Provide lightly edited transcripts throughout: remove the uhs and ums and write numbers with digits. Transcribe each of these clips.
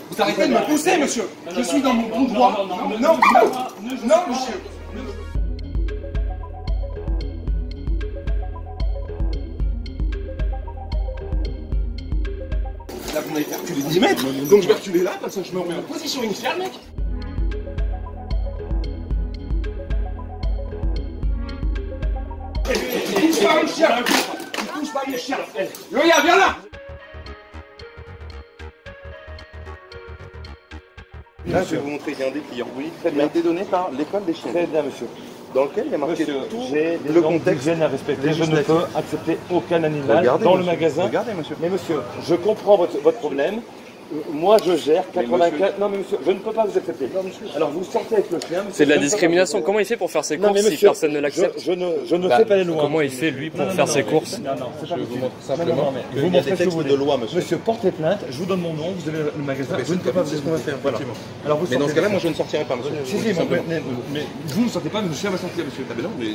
Vous arrêtez de me pousser, monsieur. Je suis dans mon bon droit. Non, monsieur. Là, vous m'avez fait reculer 10 mètres, donc je vais reculer là, comme ça je me remets en position initiale, mec. Tu touches pas mon chien. Tu touches pas mon chien. Loya, viens là. Là, je vais vous montrer, il y a un dépliant. Oui, très bien. Il a été donné par l'école des chiens. Très bien, monsieur. Dans lequel il y a marqué tout le contexte à respecter. Je ne peux accepter aucun animal dans le magasin. Regardez, monsieur. Mais monsieur, je comprends votre problème. Moi, je gère 84... Non, mais monsieur, je ne peux pas vous accepter. Alors, vous sortez avec le chien... C'est de la discrimination. Comment il fait pour faire ses courses si personne ne l'accepte? Je ne sais pas les lois. Comment il fait, lui, pour faire ses courses? Non, c'est pas possible. Simplement, vous il y a des textes de loi, monsieur. Monsieur, portez plainte, je vous donne mon nom, vous avez le magasin. Je ne peux pas, c'est ce qu'on va faire. Voilà. Mais dans ce cas-là, moi, je ne sortirai pas, monsieur. Si, mais vous ne sortez pas, mais le chien va sortir, monsieur.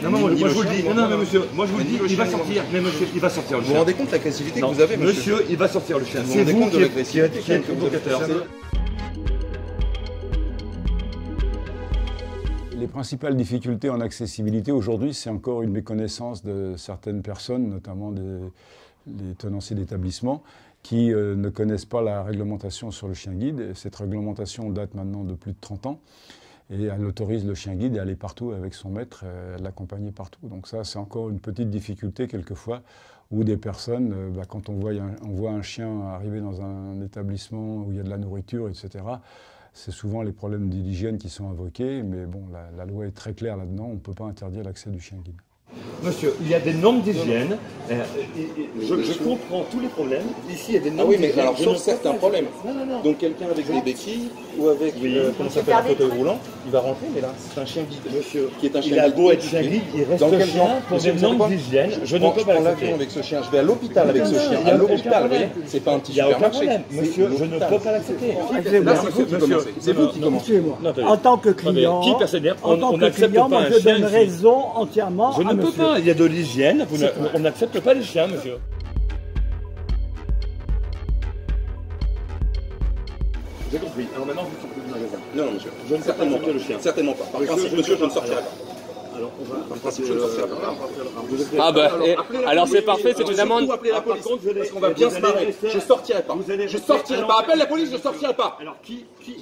Non, moi, je vous le dis. Non, mais monsieur, moi, je vous le dis, il va sortir. Mais monsieur, il va sortir, le chien. Vous vous rendez compte de l'agressivité que vous avez, monsieur? Monsieur, il va sortir, le chien. Vous vous rendez compte de l'agressivité qui est provocateur. Les principales difficultés en accessibilité aujourd'hui, c'est encore une méconnaissance de certaines personnes, notamment des tenanciers d'établissements, qui ne connaissent pas la réglementation sur le chien guide. Cette réglementation date maintenant de plus de 30 ans et elle autorise le chien guide à aller partout avec son maître, à l'accompagner partout. Donc ça, c'est encore une petite difficulté quelquefois où des personnes, quand on voit un chien arriver dans un établissement où il y a de la nourriture, etc., c'est souvent les problèmes d'hygiène qui sont invoqués, mais bon, la loi est très claire là-dedans, on ne peut pas interdire l'accès du chien guide. Monsieur, il y a des normes d'hygiène. Je comprends tous les problèmes. Ici, il y a des normes d'hygiène. Oui, mais alors, sauf certains problèmes. Non. Donc, quelqu'un avec des béquilles ou avec, comment ça s'appelle, un fauteuil roulant, il va rentrer, mais là, c'est un chien guide. Monsieur, qui est un chien guide. Il a beau être chien guide, il reste un chien pour des normes d'hygiène. Je ne peux pas l'avion avec ce chien. Je vais à l'hôpital avec ce chien. À l'hôpital, vous voyez, c'est pas un petit supermarché. Monsieur, je ne peux pas l'accepter. C'est vous qui commencez. En tant que client, moi je donne raison entièrement à monsieur. Je ne peux pas. Il y a de l'hygiène, on n'accepte pas les chiens, monsieur. J'ai compris. Alors maintenant, vous sortez du magasin. Non, monsieur. Je ne certainement pas le chien. Certainement pas. Par principe, monsieur, je ne sortirai pas. Alors, par principe, je ne sortirai pas. Ah bah, alors c'est parfait, c'est une amende. Appeler la police, parce qu'on va bien se marrer. Je sortirai pas. Je sortirai pas. Appelle la police, je sortirai pas.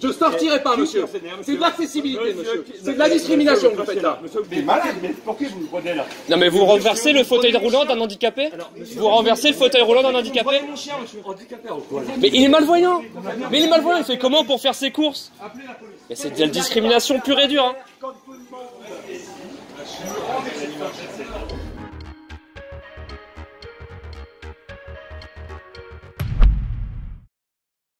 Je sortirai pas, monsieur. C'est de l'accessibilité, monsieur. C'est de la discrimination que vous faites là. Monsieur, vous êtes malade, mais pour qui vous le prenez là? Non mais vous renversez le fauteuil roulant d'un handicapé? Vous renversez le fauteuil roulant d'un handicapé? Mais il est malvoyant. Mais il est malvoyant, il fait comment pour faire ses courses? Mais c'est de la discrimination pure et dure, hein.